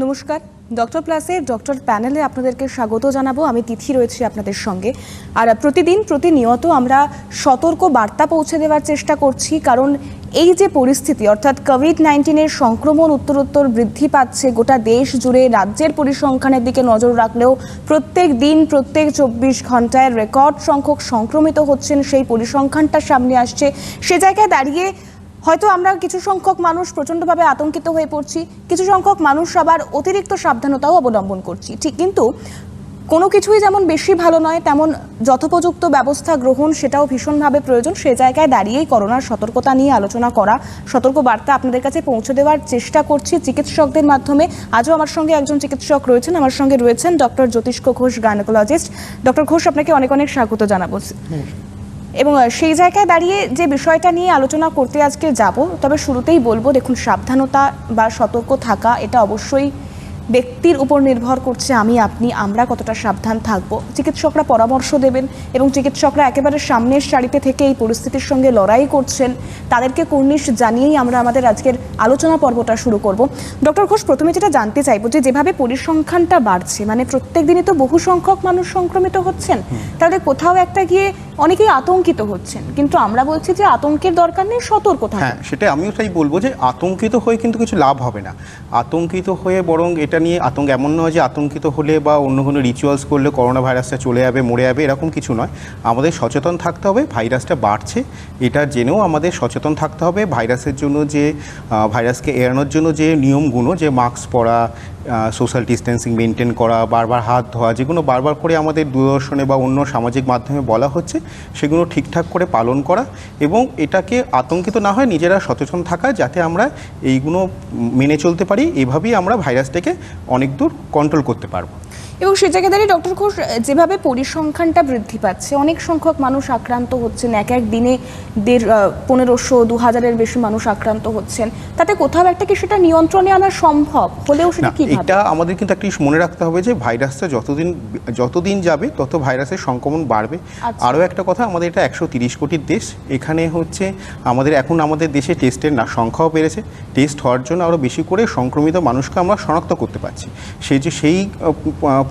নমস্কার, ডক্টর প্লাসের ডক্টর প্যানেলে আপনাদেরকে স্বাগত জানাবো। আমি তিথি রয়েছি আপনাদের সঙ্গে। আর প্রতিনিয়ত আমরা সতর্ক বার্তা পৌঁছে দেওয়ার চেষ্টা করছি, কারণ এই যে পরিস্থিতি অর্থাৎ কোভিড-19-এর সংক্রমণ উত্তরোত্তর বৃদ্ধি পাচ্ছে গোটা দেশ জুড়ে। রাজ্যের পরিসংখ্যানের দিকে নজর রাখলেও প্রত্যেক 24 ঘন্টায় রেকর্ড সংখ্যক সংক্রমিত হচ্ছেন, সেই পরিসংখ্যানটা সামনে আসছে। সে জায়গায় দাঁড়িয়ে হয়তো আমরা কিছু সংখ্যক মানুষ প্রচণ্ডভাবে আতঙ্কিত হয়ে পড়ছি, কিছু সংখ্যক মানুষ আবার অতিরিক্ত সাবধানতাও অবলম্বন করছি। ঠিক, কিন্তু কোনো কিছুই যেমন বেশি ভালো নয়, তেমন যথোপযুক্ত ব্যবস্থা গ্রহণ সেটাও ভীষণভাবে প্রয়োজন। সে জায়গায় দাঁড়িয়েই করোনার সতর্কতা নিয়ে আলোচনা করা, সতর্ক বার্তা আপনাদের কাছে পৌঁছে দেওয়ার চেষ্টা করছি চিকিৎসকদের মাধ্যমে। আজও আমার সঙ্গে একজন চিকিৎসক রয়েছেন, আমার সঙ্গে রয়েছেন doctor Jyotishka Ghosh, gynaecologist. Doctor Ghosh, আপনাকে অনেক অনেক স্বাগত জানাবো। এবং সেই জায়গায় দাঁড়িয়ে যে বিষয়টা নিয়ে আলোচনা করতে আজকে যাব, তবে শুরুতেই বলবো, দেখুন, সাবধানতা বা সতর্ক থাকা এটা অবশ্যই ব্যক্তির উপর নির্ভর করছে। আমরা কতটা সাবধান থাকব। চিকিৎসকরা পরামর্শ দেবেন এবং চিকিৎসকরা একেবারে সামনের সারিতে থেকে এই পরিস্থিতির সঙ্গে লড়াই করছেন। তাদেরকে কুর্নিশ জানিয়েই আমরা আমাদের আজকের আলোচনা পর্বটা শুরু করব। ডক্টর ঘোষ, প্রথমে যেটা জানতে চাইবো, যে যেভাবে পরিসংখ্যানটা বাড়ছে, মানে প্রত্যেক দিনই তো বহু সংখ্যক মানুষ সংক্রমিত হচ্ছেন, তাহলে কোথাও একটা গিয়ে অনেকেই আতঙ্কিত হচ্ছেন, কিন্তু আমরা বলছি যে আতঙ্কের দরকার নেই, সতর্ক থাকুন। হ্যাঁ, সেটা আমিও তাই বলবো যে আতঙ্কিত হয়ে কিন্তু কিছু লাভ হবে না। আতঙ্কিত হয়ে বরং এটা নিয়ে এমন নয় যে আতঙ্কিত হলে বা অন্য কোনো রিচুয়ালস করলে করোনা ভাইরাসটা চলে যাবে, মরে যাবে, এরকম কিছু নয়। আমাদের সচেতন থাকতে হবে। ভাইরাসটা বাড়ছে এটা জেনেও আমাদের সচেতন থাকতে হবে। ভাইরাসের জন্য যে ভাইরাসকে এড়ানোর জন্য যে নিয়মগুলো, যে মাস্ক পরা, সোশ্যাল ডিস্টেন্সিং মেনটেন করা, বারবার হাত ধোয়া, যেগুলো বারবার করে আমাদের দূরদর্শনে বা অন্য সামাজিক মাধ্যমে বলা হচ্ছে, সেগুলো ঠিকঠাক করে পালন করা এবং এটাকে আতঙ্কিত না হয় নিজেরা সচেতন থাকা, যাতে আমরা এইগুলো মেনে চলতে পারি। এভাবেই আমরা ভাইরাসটাকে অনেক দূর কন্ট্রোল করতে পারবো। এবং সে জায়গায় দাঁড়িয়ে ডক্টর ঘোষ, যেভাবে পরিসংখ্যানটা বৃদ্ধি পাচ্ছে, অনেক সংখ্যক মানুষ আক্রান্ত হচ্ছেন, এক দিনে 1500-2000-এর বেশি মানুষ আক্রান্ত হচ্ছেন, তাতে কোথাও একটা কি সেটা নিয়ন্ত্রণে আনা সম্ভব হলেও সেটা কি? এটা আমাদের কিন্তু একটা মনে রাখতে হবে যে ভাইরাসটা যতদিন যাবে তত ভাইরাসের সংক্রমণ বাড়বে। আরও একটা কথা, আমাদের এটা 130 কোটির দেশ। এখানে হচ্ছে আমাদের দেশে টেস্টের সংখ্যাও বেড়েছে। টেস্ট হওয়ার জন্য আরও বেশি করে সংক্রমিত মানুষকে আমরা শনাক্ত করতে পারছি। সেই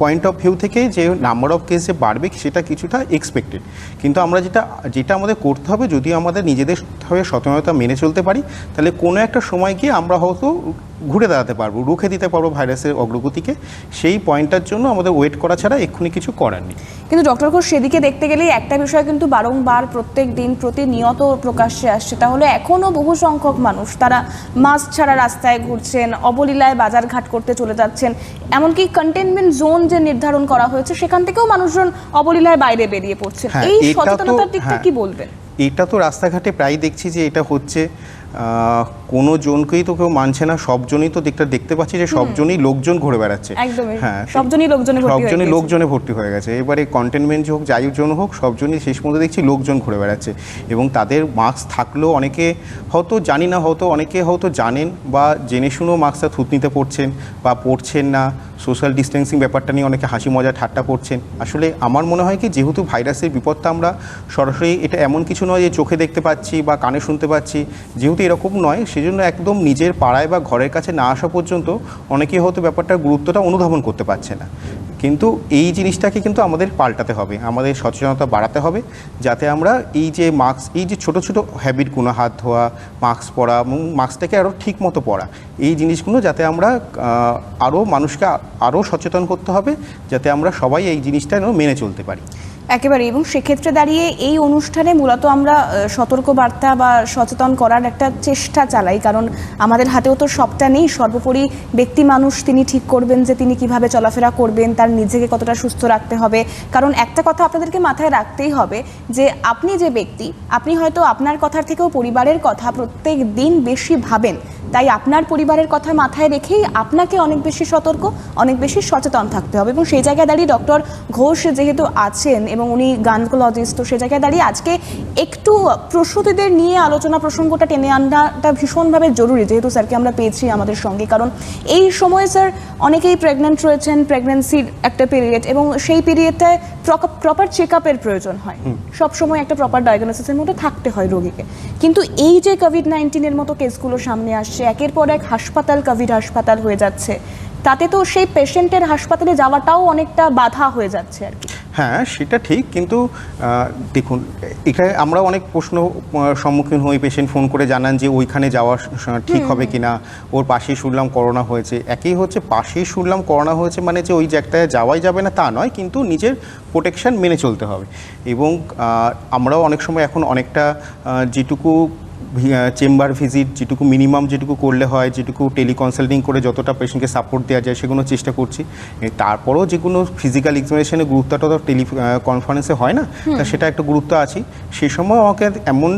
পয়েন্ট অফ ভিউ থেকে যে নাম্বার অফ কেস যে বাড়বে, সেটা কিছুটা এক্সপেক্টেড। কিন্তু আমরা যেটা আমাদের করতে হবে, যদি আমাদের নিজেদের হয়ে সচেতনতা মেনে চলতে পারি, তাহলে কোনো একটা সময় গিয়ে আমরা হয়তো ঘুরে দাঁড়াতে পারবো, রুখে দিতে পারবো ভাইরাসের অগ্রগতিকে। সেই পয়েন্টটার জন্য আমাদের ওয়েট করা ছাড়া এক্ষুনি কিছু করার নেই। কিন্তু ডক্টর ঘোষ, সেদিকে দেখতে গেলেই একটা বিষয় কিন্তু বারংবার প্রত্যেক দিন প্রতিনিয়ত প্রকাশ্যে আসছে, তাহলে এখনও বহু সংখ্যক মানুষ তারা মাস্ক ছাড়া রাস্তায় ঘুরছেন, অবলীলায় বাজারঘাট করতে চলে যাচ্ছেন। এমনকি কন্টেনমেন্ট জোন যে নির্ধারণ করা হয়েছে, সেখান থেকেও মানুষজন অবলীলায় বাইরে বেরিয়ে পড়ছেন। এই সচেতনতার দিকটা কি বলবেন? এটা তো রাস্তাঘাটে প্রায় দেখছি যে এটা হচ্ছে। কোনো জনকেই তো কেউ মানছে না, সবজনই তো দেখতে পাচ্ছি যে সবজনই লোকজন ঘুরে বেড়াচ্ছে। হ্যাঁ, সবজনই লোকজনে ভর্তি হয়ে গেছে। এবারে কন্টেনমেন্ট হোক, যাই জন হোক, সবজনই শেষ পর্যন্ত দেখছি লোকজন ঘুরে বেড়াচ্ছে। এবং তাদের মাস্ক থাকলেও অনেকে হয়তো জানি না, অনেকে হয়তো জানেন বা জেনে শুনেও মাস্কটা থুতনিতে পড়ছেন বা পড়ছেন না। সোশ্যাল ডিস্টেন্সিং ব্যাপারটা নিয়ে অনেকে হাসি মজা ঠাট্টা করছেন। আসলে আমার মনে হয় কি, যেহেতু ভাইরাসের বিপদটা আমরা সরাসরি, এটা এমন কিছু নয় যে চোখে দেখতে পাচ্ছি বা কানে শুনতে পাচ্ছি, যেহেতু এরকম নয়, সেজন্য একদম নিজের পাড়ায় বা ঘরের কাছে না আসা পর্যন্ত অনেকেই হয়তো ব্যাপারটার গুরুত্বটা অনুধাবন করতে পারছে না। কিন্তু এই জিনিসটাকে কিন্তু আমাদের পাল্টাতে হবে, আমাদের সচেতনতা বাড়াতে হবে, যাতে আমরা এই যে ছোটো ছোটো হ্যাবিটগুলো, হাত ধোয়া, মাস্ক পরা এবং মাস্কটাকে আরও ঠিক মতো পরা, এই জিনিসগুলো যাতে আমরা আরও মানুষকে আরও সচেতন করতে হবে, যাতে আমরা সবাই এই জিনিসটা মেনে চলতে পারি। একেবারে। এবং সেক্ষেত্রে দাঁড়িয়ে এই অনুষ্ঠানে মূলত আমরা সতর্কবার্তা বা সচেতন করার একটা চেষ্টা চালাই, কারণ আমাদের হাতেও তো সবটা নেই। সর্বোপরি ব্যক্তি মানুষ তিনি ঠিক করবেন যে তিনি কিভাবে চলাফেরা করবেন, তার নিজেকে কতটা সুস্থ রাখতে হবে। কারণ একটা কথা আপনাদেরকে মাথায় রাখতেই হবে, যে আপনি যে ব্যক্তি, আপনি হয়তো আপনার কথার থেকেও পরিবারের কথা প্রত্যেক দিন বেশি ভাবেন, তাই আপনার পরিবারের কথা মাথায় রেখেই আপনাকে অনেক বেশি সতর্ক, অনেক বেশি সচেতন থাকতে হবে। এবং সেই জায়গায় দাঁড়িয়ে ডক্টর ঘোষ যেহেতু আছেন এবং উনি গাইনোকোলজিস্ট, তো সেই জায়গায় দাঁড়িয়ে আজকে একটু প্রসূতিদের নিয়ে আলোচনা প্রসঙ্গটা টেনে আনাটা ভীষণভাবে জরুরি, যেহেতু স্যারকে আমরা পেয়েছি আমাদের সঙ্গে। কারণ এই সময় স্যার অনেকেই প্রেগনেন্ট রয়েছেন, প্রেগনেন্সির একটা পিরিয়ড, এবং সেই পিরিয়ডটায় প্রপার চেক আপের প্রয়োজন হয়। সবসময় একটা প্রপার ডায়াগনোসিসের মধ্যে থাকতে হয় রোগীকে। কিন্তু এই যে কোভিড-19-এর মতো কেসগুলো সামনে আসছে, একের পর এক হাসপাতাল কোভিড হাসপাতাল হয়ে যাচ্ছে, তাতে তো সেই পেশেন্টের হাসপাতালে যাওয়াটাও অনেকটা বাধা হয়ে যাচ্ছে আর কি। হ্যাঁ, সেটা ঠিক, কিন্তু দেখুন, এখানে আমরা অনেক প্রশ্ন সম্মুখীন হই। পেশেন্ট ফোন করে জানান যে ওইখানে যাওয়া ঠিক হবে কিনা, ওর পাশেই শুনলাম করোনা হয়েছে। একই হচ্ছে, পাশেই শুনলাম করোনা হয়েছে মানে যে ওই জায়গাটায় যাওয়াই যাবে না তা নয়, কিন্তু নিজের প্রোটেকশন মেনে চলতে হবে। এবং আমরাও অনেক সময় এখন অনেকটা যেটুকু চেম্বার ভিজিট, যেটুকু মিনিমাম যেটুকু করলে হয়, যেটুকু টেলিকনসাল্টিং করে যতটা পেশেন্টকে সাপোর্ট দেওয়া যায় সেগুলো চেষ্টা করছি। তারপরেও যেগুলো ফিজিক্যাল এক্সামিনেশনের গুরুত্বটা তো কনফারেন্সে হয় না, তা সেটা একটা গুরুত্ব আছে। সেই সময় আমাকে এমন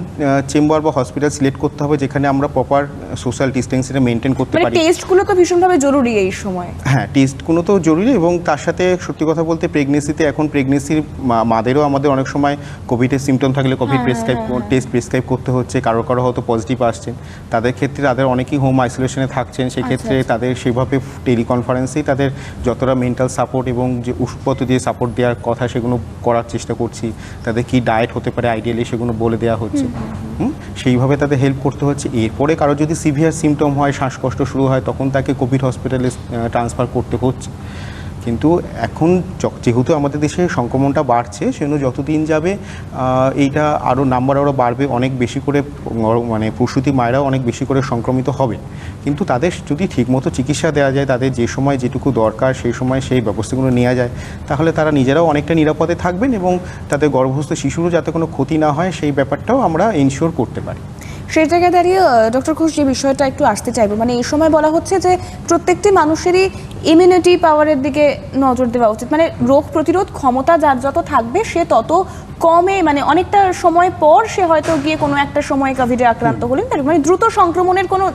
চেম্বার বা হসপিটাল সিলেক্ট করতে হবে যেখানে আমরা প্রপার সোশ্যাল ডিস্টেন্সটা মেনটেন করতে মানে পারি। টেস্টগুলো তো ভীষণভাবে জরুরি এই সময়। হ্যাঁ, টেস্টগুলো তো জরুরি, এবং তার সাথে সত্যি কথা বলতে প্রেগনেন্সিতে এখন প্রেগনেন্সির মাদেরও আমাদের অনেক সময় কোভিডের সিমটম থাকলে কোভিড টেস্ট প্রেসক্রাইব করতে হচ্ছে। কারো কারো হয়তো পজিটিভ আসছেন, তাদের ক্ষেত্রে তাদের অনেকেই হোম আইসোলেশনে থাকছেন। সেক্ষেত্রে তাদের সেভাবে টেলিকনফারেন্সেই তাদের যতটা মেন্টাল সাপোর্ট এবং যে ওষুধপত্র দিয়ে সাপোর্ট দেওয়ার কথা সেগুলো করার চেষ্টা করছি। তাদের কি ডায়েট হতে পারে আইডিয়ালি সেগুলো বলে দেওয়া হচ্ছে, সেইভাবে তাদের হেল্প করতে হচ্ছে। এরপরে কারো যদি সিভিয়ার সিমটম হয়, শ্বাসকষ্ট শুরু হয়, তখন তাকে কোভিড হসপিটালে ট্রান্সফার করতে হচ্ছে। কিন্তু এখন যেহেতু আমাদের দেশে সংক্রমণটা বাড়ছে, সেজন্য যতদিন যাবে এইটা আরও নাম্বার আরও বাড়বে, অনেক বেশি করে মানে প্রসূতি মায়েরাও অনেক বেশি করে সংক্রমিত হবে। কিন্তু তাদের যদি ঠিকমতো চিকিৎসা দেওয়া যায়, তাদের যে সময় যেটুকু দরকার সেই সময় সেই ব্যবস্থাগুলো নেওয়া যায়, তাহলে তারা নিজেরাও অনেকটা নিরাপদে থাকবেন এবং তাদের গর্ভস্থ শিশুরও যাতে কোনো ক্ষতি না হয় সেই ব্যাপারটাও আমরা এনশিওর করতে পারি। সেই জায়গায় দাঁড়িয়ে ডক্টর ঘোষ, যে বিষয়টা একটু আসতে চাইবো, মানে এই সময় বলা হচ্ছে যে প্রত্যেকটি মানুষেরই ইমিউনিটি পাওয়ারের দিকে নজর দেওয়া উচিত। মানে রোগ প্রতিরোধ ক্ষমতা যার যত থাকবে সে তত কমে, মানে অনেকটা সময় পর সে হয়তো গিয়ে কোনো একটা সময় কোভিডে আক্রান্ত হলেন, তার মানে দ্রুত সংক্রমণের কোনো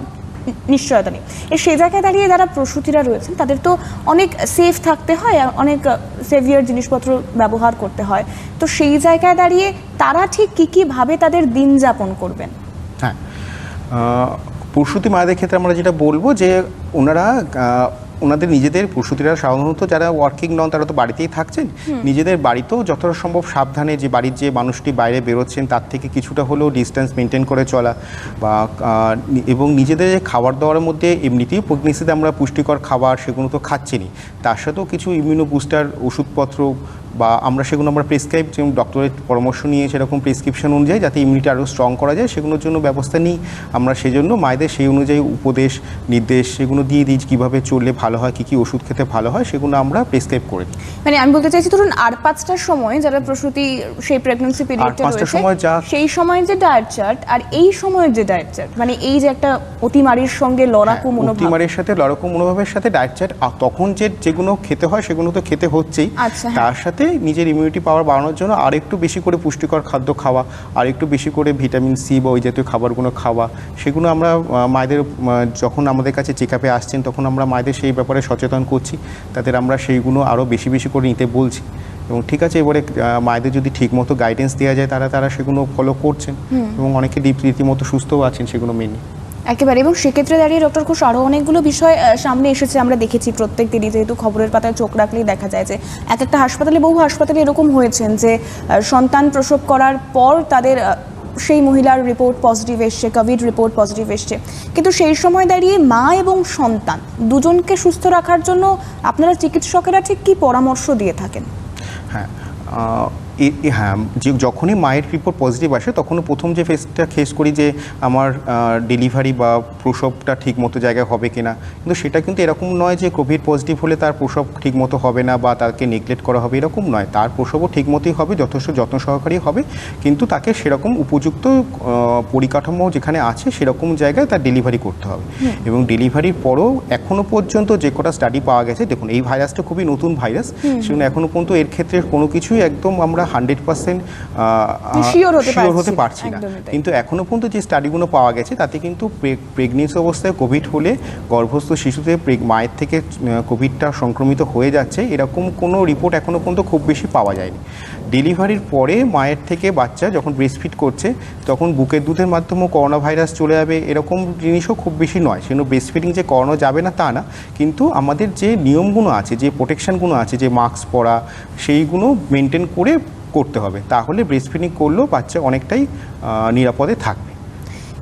নিশ্চয়তা নেই। সেই জায়গায় দাঁড়িয়ে যারা প্রসূতিরা রয়েছেন তাদের তো অনেক সেফ থাকতে হয়, অনেক সেভিয়ার জিনিসপত্র ব্যবহার করতে হয়। তো সেই জায়গায় দাঁড়িয়ে তারা ঠিক কী ভাবে তাদের দিন যাপন করবেন? হ্যাঁ, প্রসূতি মায়েদের ক্ষেত্রে আমরা যেটা বলবো যে ওনাদের নিজেদের প্রসূতিরা সাধারণত যারা ওয়ার্কিং নন তারা তো বাড়িতেই থাকছেন, নিজেদের বাড়িতেও যতটা সম্ভব সাবধানে, যে বাড়ির যে মানুষটি বাইরে বেরোচ্ছেন তার থেকে কিছুটা হলেও ডিস্টেন্স মেনটেন করে চলা, বা এবং নিজেদের খাবার দাবারের মধ্যে এমনিতেই প্রেগনেন্সিতে আমরা পুষ্টিকর খাবার সেগুলো তো খাচ্ছিনি, তার সাথেও কিছু ইমিউনো বুস্টার ওষুধপত্র বা আমরা প্রেসক্রাইব, যেমন ডক্টরের পরামর্শ নিয়ে সেরকম প্রেসক্রিপশন অনুযায়ী যাতে ইমিউনিটি আরও স্ট্রং করা যায় সেগুলোর জন্য ব্যবস্থা নিই আমরা। সেজন্য মায়েদের সেই অনুযায়ী উপদেশ নির্দেশ সেগুলো দিয়ে দিই, কীভাবে চললে ভালো হয়, কী কী ওষুধ খেতে ভালো হয় সেগুলো আমরা প্রেসক্রাইব করে দিই। মানে আমি বলতে চাইছি, ধরুন আর 5টার সময় যারা প্রসূতি সেই প্রেগন্যান্সি পিরিয়ডটা রয়েছে সেই সময় যে ডায়েট চার্ট আর এই সময়ের যে ডায়েট চার্ট, মানে এই যে একটা অতিমারির সঙ্গে লড়াকু মনোভাব, অতিমারির সাথে লড়াকু মনোভাবের সাথে ডায়েট চার্ট, তখন যেগুলো খেতে হয় সেগুলো তো খেতে হচ্ছেই, তার সাথে নিজের ইমিউনিটি পাওয়ার বাড়ানোর জন্য আর একটু বেশি করে পুষ্টিকর খাদ্য খাওয়া, আর একটু বেশি করে ভিটামিন সি বা ওই জাতীয় খাবারগুলো খাওয়া, সেগুলো আমরা মায়েদের যখন আমাদের কাছে চেক আপে আসছেন তখন আমরা মায়েদের সেই ব্যাপারে সচেতন করছি, তাদের আমরা সেইগুলো আরও বেশি বেশি করে নিতে বলছি। এবং ঠিক আছে, এবারে মায়েদের যদি ঠিকমতো গাইডেন্স দেওয়া যায় তারা সেগুলো ফলো করছেন এবং অনেকে রীতিমতো সুস্থও আছেন সেগুলো মেনে। একেবারে। এবং সেক্ষেত্রে দাঁড়িয়ে ডক্টর ঘোষ, আরও অনেকগুলো বিষয় সামনে এসেছে, আমরা দেখেছি প্রত্যেক দিনই, যেহেতু খবরের পাতায় চোখ রাখলেই দেখা যায় যে এক একটা হাসপাতালে, বহু হাসপাতালে এরকম হয়েছেন যে সন্তান প্রসব করার পর তাদের সেই মহিলার রিপোর্ট পজিটিভ এসছে, কোভিড রিপোর্ট পজিটিভ এসছে, কিন্তু সেই সময় দাঁড়িয়ে মা এবং সন্তান দুজনকে সুস্থ রাখার জন্য আপনারা চিকিৎসকেরা ঠিক কী পরামর্শ দিয়ে থাকেন? হ্যাঁ, যখনই মায়ের রিপোর্ট পজিটিভ আসে তখন প্রথম যে ফেসটা ফেস করি যে আমার ডেলিভারি বা প্রসবটা ঠিক মতো জায়গায় হবে কিনা, কিন্তু সেটা কিন্তু এরকম নয় যে কোভিড পজিটিভ হলে তার প্রসব ঠিক মতো হবে না বা তাকে নেগলেক্ট করা হবে, এরকম নয়। তার প্রসবও ঠিক মতোই হবে, যথেষ্ট যত্ন সহকারী হবে, কিন্তু তাকে সেরকম উপযুক্ত পরিকাঠামো যেখানে আছে সেরকম জায়গায় তার ডেলিভারি করতে হবে। এবং ডেলিভারির পরেও এখনও পর্যন্ত যে কটা স্টাডি পাওয়া গেছে, দেখুন এই ভাইরাসটা খুবই নতুন ভাইরাস, সেজন্য এখনও পর্যন্ত এর ক্ষেত্রে কোনো কিছুই একদম আমরা 100% শিওর হতে পারছি না। কিন্তু এখনো পর্যন্ত যে স্টাডিগুলো পাওয়া গেছে তাতে কিন্তু প্রেগনেন্সি অবস্থায় কোভিড হলে গর্ভস্থ শিশুতে মায়ের থেকে কোভিডটা সংক্রমিত হয়ে যাচ্ছে এরকম কোনো রিপোর্ট এখনো পর্যন্ত খুব বেশি পাওয়া যায়নি। ডেলিভারির পরে মায়ের থেকে বাচ্চা যখন ব্রেস্টফিড করছে তখন বুকের দুধের মাধ্যমেও করোনা ভাইরাস চলে যাবে এরকম জিনিসও খুব বেশি নয়। সেজন্য ব্রেস্টফিডিং যে করানো যাবে না তা না, কিন্তু আমাদের যে নিয়মগুলো আছে, যে প্রোটেকশানগুলো আছে, যে মাস্ক পরা, সেইগুলো মেনটেন করে করতে হবে, তাহলে ব্রেস্টফিডিং করলেও বাচ্চা অনেকটাই নিরাপদে থাকবে।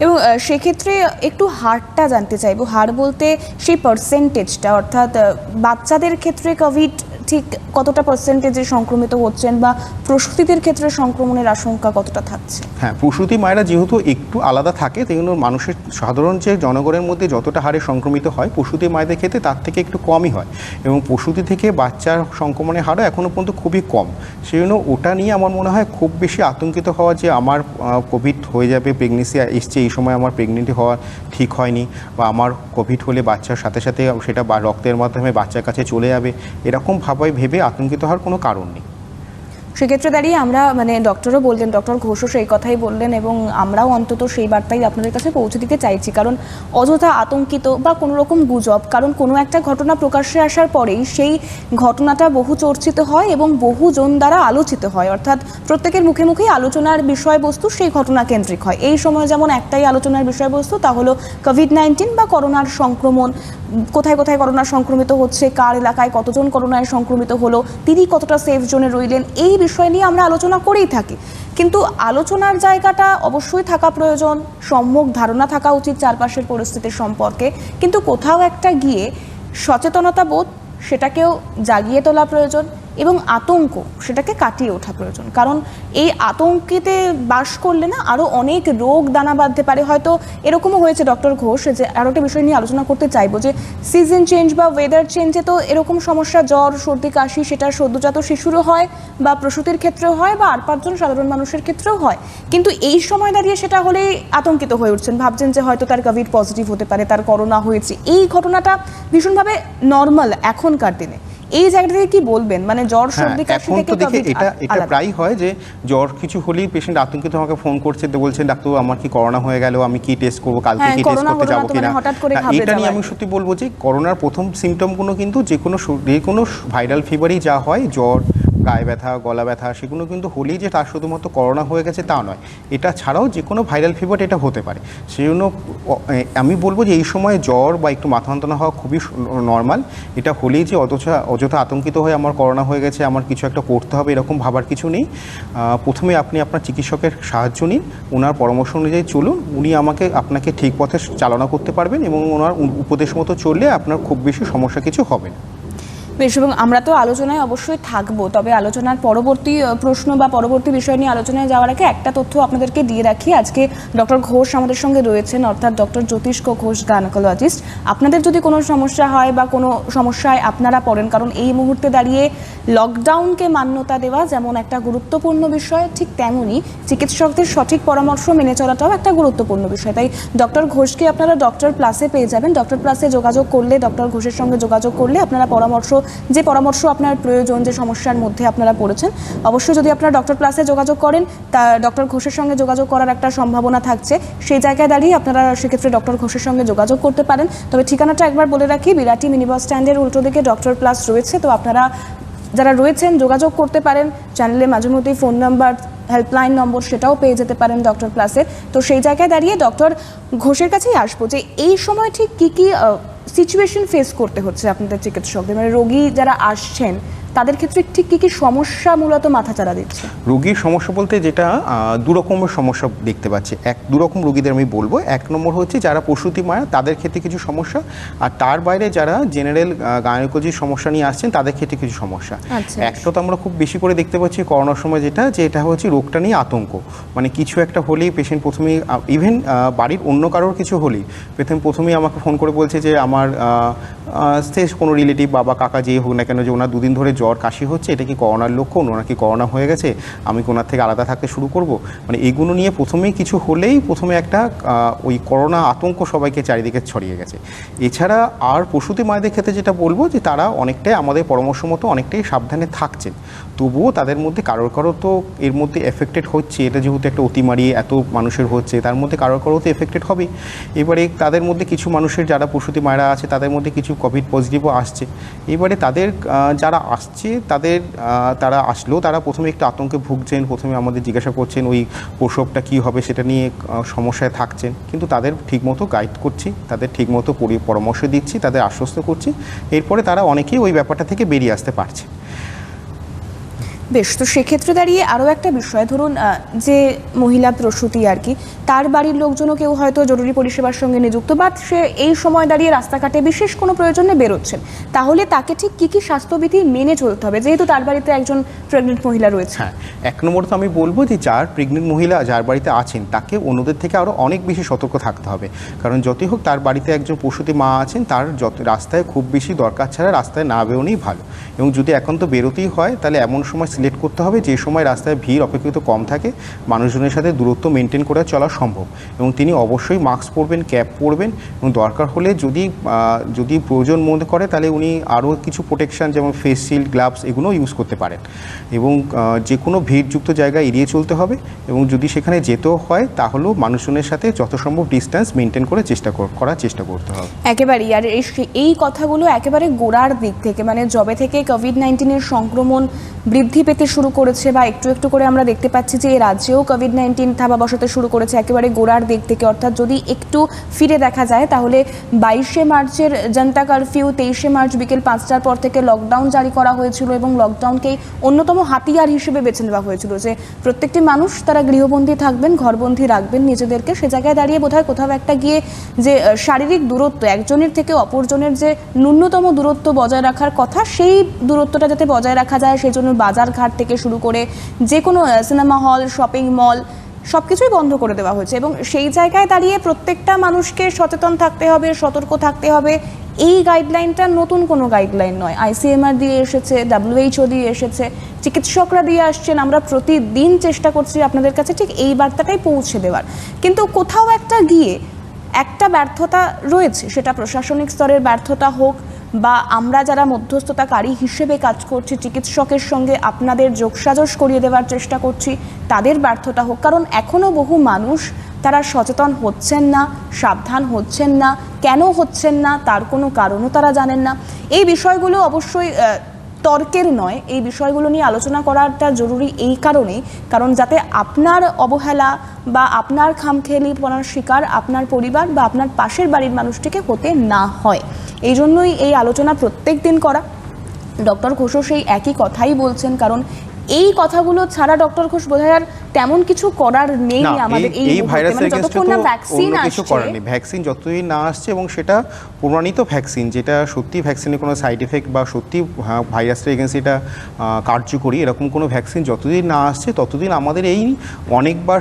এবং সেক্ষেত্রে একটু হারটা জানতে চাইবো, হার বলতে সেই পার্সেন্টেজটা, অর্থাৎ বাচ্চাদের ক্ষেত্রে কোভিড ঠিক কতটা পার্সেন্টেজে সংক্রমিত হচ্ছেন বা প্রসূতিদের ক্ষেত্রে সংক্রমণের আশঙ্কা কতটা থাকছে? হ্যাঁ, প্রসূতি মায়েরা যেহেতু একটু আলাদা থাকে, সেই জন্য মানুষের সাধারণ যে জনগণের মধ্যে যতটা হারে সংক্রমিত হয় প্রসূতি মায়েদের ক্ষেত্রে তার থেকে একটু কমই হয়, এবং প্রসূতি থেকে বাচ্চার সংক্রমণের হারও এখনও পর্যন্ত খুবই কম। সেই জন্য ওটা নিয়ে আমার মনে হয় খুব বেশি আতঙ্কিত হওয়া যে আমার কোভিড হয়ে যাবে, প্রেগনেন্সি এসছে, এই সময় আমার প্রেগনেন্ট হওয়া ঠিক হয়নি, বা আমার কোভিড হলে বাচ্চার সাথে সাথে সেটা বা রক্তের মাধ্যমে বাচ্চার কাছে চলে যাবে, এরকম ভেবে আতঙ্কিত হওয়ার কোনো কারণ নেই। সেক্ষেত্রে দাঁড়িয়ে আমরা ডক্টরও বললেন, ডক্টর ঘোষও সেই কথাই বললেন, এবং আমরাও অন্তত সেই বার্তাই আপনাদের কাছে পৌঁছে দিতে চাইছি। কারণ অযথা আতঙ্কিত বা কোনো রকম গুজব, কারণ কোনো একটা ঘটনা প্রকাশ্যে আসার পরেই সেই ঘটনাটা বহু চর্চিত হয় এবং বহুজন দ্বারা আলোচিত হয়, অর্থাৎ প্রত্যেকের মুখে মুখেই আলোচনার বিষয়বস্তু সেই ঘটনা কেন্দ্রিক হয়। এই সময় যেমন একটাই আলোচনার বিষয়বস্তু, তা হলো কোভিড-19 বা করোনার সংক্রমণ, কোথায় কোথায় করোনা সংক্রমিত হচ্ছে, কার এলাকায় কতজন করোনায় সংক্রমিত হলো, তিনি কতটা সেফ জোনে রইলেন, এই বিষয় নিয়ে আমরা আলোচনা করেই থাকি। কিন্তু আলোচনার জায়গাটা অবশ্যই থাকা প্রয়োজন, সম্যক ধারণা থাকা উচিত চারপাশের পরিস্থিতির সম্পর্কে, কিন্তু কোথাও একটা গিয়ে সচেতনতা বোধ সেটাকেও জাগিয়ে তোলা প্রয়োজন, এবং আতঙ্ক সেটাকে কাটিয়ে ওঠা প্রয়োজন। কারণ এই আতঙ্কেতে বাস করলে না আরও অনেক রোগ দানা বাঁধতে পারে। হয়তো এরকমও হয়েছে ডক্টর ঘোষ, যে আরও একটা বিষয় নিয়ে আলোচনা করতে চাইবো, যে সিজন চেঞ্জ বা ওয়েদার চেঞ্জে তো এরকম সমস্যা, জ্বর সর্দি কাশি, সেটা সদ্যজাত শিশুরও হয় বা প্রসূতির ক্ষেত্রেও হয় বা 8-5 জন সাধারণ মানুষের ক্ষেত্রেও হয়। কিন্তু এই সময় দাঁড়িয়ে সেটা হলেই আতঙ্কিত হয়ে উঠছেন, ভাবছেন যে হয়তো তার কোভিড পজিটিভ হতে পারে, তার করোনা হয়েছে। এই ঘটনাটা ভীষণভাবে নর্মাল এখনকার দিনে। এই জায়গা থেকে কি বলবেন, মানে জ্বর সর্দি কাশি থেকে দেখে এটা প্রায় হয় যে জ্বর কিছু হলেই পেশেন্ট আতঙ্কিত আমাকে ফোন করছে, তো বলছেন ডাক্তার আমার কি করোনা হয়ে গেল, আমি কি টেস্ট করবো, কালকে কি টেস্ট করতে যাবো কিনা। এটা নিয়ে আমি সত্যি বলবো যে করোনার প্রথম সিমটমগুলো কিন্তু যে কোনো ভাইরাল ফিভারই যা হয়, জ্বর, গায়ে ব্যথা, গলা ব্যথা, সেগুলো কিন্তু হলেই যে তার শুধুমাত্র করোনা হয়ে গেছে তা নয়, এটা ছাড়াও যে কোনো ভাইরাল ফিভার এটা হতে পারে। সেই জন্য আমি বলবো যে এই সময় জ্বর বা একটু মাথা যন্ত্রণা হওয়া খুবই নর্মাল। এটা হলেই যে অযথা আতঙ্কিত হয়ে আমার করোনা হয়ে গেছে, আমার কিছু একটা করতে হবে, এরকম ভাবার কিছু নেই। প্রথমে আপনি আপনার চিকিৎসকের সাহায্য নিন, ওনার পরামর্শ অনুযায়ী চলুন, উনি আপনাকে ঠিক পথে চালনা করতে পারবেন, এবং ওনার উপদেশ মতো চললে আপনার খুব বেশি সমস্যা কিছু হবে না। বেশ, এবং আমরা তো আলোচনায় অবশ্যই থাকবো, তবে আলোচনার পরবর্তী প্রশ্ন বা পরবর্তী বিষয় নিয়ে আলোচনায় যাওয়ার আগে একটা তথ্য আপনাদেরকে দিয়ে রাখি। আজকে ডক্টর ঘোষ আমাদের সঙ্গে রয়েছেন, অর্থাৎ ডক্টর জ্যোতিষ্ক ঘোষ, গাইনোকোলজিস্ট। আপনাদের যদি কোনো সমস্যা হয় বা কোনো সমস্যায় আপনারা পড়েন, কারণ এই মুহূর্তে দাঁড়িয়ে লকডাউনকে মান্যতা দেওয়া যেমন একটা গুরুত্বপূর্ণ বিষয়, ঠিক তেমনই চিকিৎসকদের সঠিক পরামর্শ মেনে চলাটাও একটা গুরুত্বপূর্ণ বিষয়। তাই ডক্টর ঘোষকে আপনারা ডক্টর প্লাসে পেয়ে যাবেন। ডক্টর প্লাসে যোগাযোগ করলে, ডক্টর ঘোষের সঙ্গে যোগাযোগ করলে আপনারা যে পরামর্শ আপনার প্রয়োজন, যে সমস্যার মধ্যে আপনারা পড়েছেন, অবশ্যই যদি আপনারা ডক্টর প্লাসে যোগাযোগ করেন, তা ডক্টর ঘোষের সঙ্গে যোগাযোগ করার একটা সম্ভাবনা থাকছে। সেই জায়গায় দাঁড়িয়ে আপনারা সেক্ষেত্রে ডক্টর ঘোষের সঙ্গে যোগাযোগ করতে পারেন। তবে ঠিকানাটা একবার বলে রাখি, বিরাটি মিনি বাস স্ট্যান্ডের উল্টো দিকে ডক্টর প্লাস রয়েছে। তো আপনারা যারা রয়েছেন যোগাযোগ করতে পারেন। চ্যানেলে মাঝে মধ্যেই ফোন নাম্বার, হেল্পলাইন নম্বর সেটাও পেয়ে যেতে পারেন ডক্টর প্লাসের। তো সেই জায়গায় দাঁড়িয়ে ডক্টর ঘোষের কাছেই আসবো, যে এই সময় ঠিক কী কী সিচুয়েশন ফেস করতে হচ্ছে আপনাদের চিকিৎসকদের, মানে রোগী যারা আসছেন তাদের ক্ষেত্রে ঠিক কী কী সমস্যা মূলত মাথাচাড়া দিচ্ছে? রোগীর সমস্যা বলতে যেটা দু রকমের সমস্যা দেখতে পাচ্ছি। দু রকম রোগীদের আমি বলবো। এক নম্বর হচ্ছে যারা প্রসূতি মায়া, তাদের ক্ষেত্রে কিছু সমস্যা, আর তার বাইরে যারা জেনারেল গাইনোকোলজির সমস্যা নিয়ে আসছেন তাদের ক্ষেত্রে কিছু সমস্যা। একটা তো আমরা খুব বেশি করে দেখতে পাচ্ছি করোনার সময়, যেটা হচ্ছে রোগটা নিয়ে আতঙ্ক, মানে কিছু একটা হলেই পেশেন্ট প্রথমেই, ইভেন বাড়ির অন্য কারোর কিছু হলেই প্রথমেই আমাকে ফোন করে বলছে যে আমার শেষ কোনো রিলেটিভ, বাবা কাকা যেই হোক না কেন, যে ওনার 2 দিন ধরে জ্বর কাশি হচ্ছে, এটা কি করোনার লক্ষণ, ওনার কি করোনা হয়ে গেছে, আমি কি ওনার থেকে আলাদা থাকতে শুরু করব। মানে এগুলো নিয়ে প্রথমেই কিছু হলেই প্রথমে একটা ওই করোনা আতঙ্ক সবাইকে চারিদিকে ছড়িয়ে গেছে। এছাড়া আর প্রসূতি মায়েদের ক্ষেত্রে যেটা বলবো, যে তারা অনেকটাই আমাদের পরামর্শ মতো অনেকটাই সাবধানে থাকছেন, তবুও তাদের মধ্যে কারো তো এর মধ্যে এফেক্টেড হচ্ছে। এটা যেহেতু একটা অতিমারি এত মানুষের হচ্ছে, তার মধ্যে কারো তো এফেক্টেড হবেই। এবারে তাদের মধ্যে কিছু মানুষের, যারা প্রসূতি মায়েরা আছে, তাদের মধ্যে কিছু কোভিড পজিটিভও আসছে। এবারে তাদের যারা আসছে, তারা আসলেও তারা প্রথমে একটু আতঙ্কে ভুগছেন, প্রথমে আমাদের জিজ্ঞাসা করছেন ওই প্রসবটা কী হবে সেটা নিয়ে সমস্যায় থাকছেন, কিন্তু তাদের ঠিকমতো গাইড করছি, তাদের ঠিকমতো পরামর্শ দিচ্ছি, তাদের আশ্বস্ত করছি, এরপরে তারা অনেকেই ওই ব্যাপারটা থেকে বেরিয়ে আসতে পারছে। বেশ, তো সেক্ষেত্রে দাঁড়িয়ে আরও একটা বিষয়, ধরুন যে মহিলা প্রসূতি আর কি, তার বাড়ির লোকজনও কেউ হয়তো জরুরি পরিষেবার সঙ্গে নিযুক্ত, বা সে এই সময় দাঁড়িয়ে রাস্তাঘাটে বিশেষ কোনো প্রয়োজনে বেরোচ্ছেন, তাহলে তাকে ঠিক কী কী স্বাস্থ্যবিধি মেনে চলতে হবে, যেহেতু তার বাড়িতে একজন প্রেগনেন্ট মহিলা রয়েছে? হ্যাঁ, এক নম্বর তো আমি বলবো যে যার প্রেগনেন্ট মহিলা যার বাড়িতে আছেন তাকে অন্যদের থেকে আরও অনেক বেশি সতর্ক থাকতে হবে। কারণ যতই হোক তার বাড়িতে একজন প্রসূতি মা আছেন, তার যত রাস্তায় খুব বেশি দরকার ছাড়া রাস্তায় না বেরোনোই ভালো। এবং যদি এখন তো বেরোতেই হয়, তাহলে এমন সময় সিলেক্ট করতে হবে যে সময় রাস্তায় ভিড় অপেক্ষাকৃত কম থাকে, মানুষজনের সাথে দূরত্ব মেনটেন করে চলা সম্ভব। এবং তিনি অবশ্যই মাস্ক পরবেন, ক্যাপ পরবেন, এবং দরকার হলে যদি প্রয়োজন মনে করে তাহলে উনি আরও কিছু প্রোটেকশান যেমন ফেস শিল্ড, গ্লাভস এগুলোও ইউজ করতে পারেন। এবং যে কোনো ভিড়যুক্ত জায়গা এড়িয়ে চলতে হবে, এবং যদি সেখানে যেতেও হয় তাহলেও মানুষজনের সাথে যত সম্ভব ডিস্টেন্স মেনটেন করে করার চেষ্টা করতে হবে একেবারেই। আর এই কথাগুলো একেবারে গোড়ার দিক থেকে, মানে যবে থেকে কোভিড-19 সংক্রমণ বৃদ্ধি পেতে শুরু করেছে, বা একটু একটু করে আমরা দেখতে পাচ্ছি যে এই রাজ্যেও কোভিড-19 থাবা বসাতে শুরু করেছে, একেবারে গোড়ার দিক থেকে। অর্থাৎ যদি একটু ফিরে দেখা যায় তাহলে 22শে মার্চের জনতা কারফিউ, 23শে মার্চ বিকেল 5টার পর থেকে লকডাউন জারি করা হয়েছিল, এবং লকডাউনকেই অন্যতম হাতিয়ার হিসেবে বেছে নেওয়া হয়েছিল যে প্রত্যেকটি মানুষ তারা গৃহবন্দী থাকবেন, ঘরবন্দী রাখবেন নিজেদেরকে। সে জায়গায় দাঁড়িয়ে বোধহয় কোথাও একটা গিয়ে যে শারীরিক দূরত্ব, একজনের থেকে অপরজনের যে ন্যূনতম দূরত্ব বজায় রাখার কথা, সেই দূরত্বটা যাতে বজায় রাখা যায় সেই জন্য বাজার ঘাট থেকে শুরু করে যে কোনো সিনেমা হল, শপিং মল সব কিছুই বন্ধ করে দেওয়া হয়েছে। এবং সেই জায়গায় দাঁড়িয়ে প্রত্যেকটা মানুষকে সচেতন থাকতে হবে, সতর্ক থাকতে হবে। এই গাইডলাইনটা নতুন কোনো গাইডলাইন নয়, ICMR দিয়ে এসেছে, WHO দিয়ে এসেছে, চিকিৎসকরা দিয়ে আসছেন। আমরা প্রতিদিন চেষ্টা করছি আপনাদের কাছে ঠিক এই বার্তাটাই পৌঁছে দেওয়ার, কিন্তু কোথাও একটা গিয়ে একটা ব্যর্থতা রয়েছে, সেটা প্রশাসনিক স্তরের ব্যর্থতা হোক, বা আমরা যারা মধ্যস্থতাকারী হিসেবে কাজ করছি চিকিৎসকের সঙ্গে আপনাদের যোগসাজশ করিয়ে দেওয়ার চেষ্টা করছি, তাদের ব্যর্থতা হোক। কারণ এখনও বহু মানুষ তারা সচেতন হচ্ছেন না, সাবধান হচ্ছেন না। কেন হচ্ছেন না তার কোনো কারণও তারা জানেন না। এই বিষয়গুলো অবশ্যই তর্কের নয়, এই বিষয়গুলো নিয়ে আলোচনা করাটা জরুরি এই কারণেই, কারণ যাতে আপনার অবহেলা বা আপনার খামখেয়ালিপনার শিকার আপনার পরিবার বা আপনার পাশের বাড়ির মানুষটিকে হতে না হয়। এই জন্যই এই আলোচনা প্রত্যেক দিন করা। ডক্টর ঘোষও সেই একই কথাই বলছেন, কারণ এই কথাগুলো ছাড়া ডক্টর ঘোষ বোধহয় আর তেমন কিছু করার নেই আমাদের এই ভাইরাসের যতক্ষণ না ভ্যাকসিন আসছে। ভ্যাকসিন যতই না আসছে, এবং সেটা প্রমাণিত ভ্যাকসিন, যেটা সত্যি ভ্যাকসিনে কোনো সাইড এফেক্ট বা সত্যি ভাইরাসের এগেন্স্ট এটা কার্যকরী, এরকম কোনো ভ্যাকসিন যতদিন না আসছে ততদিন আমাদের এই অনেকবার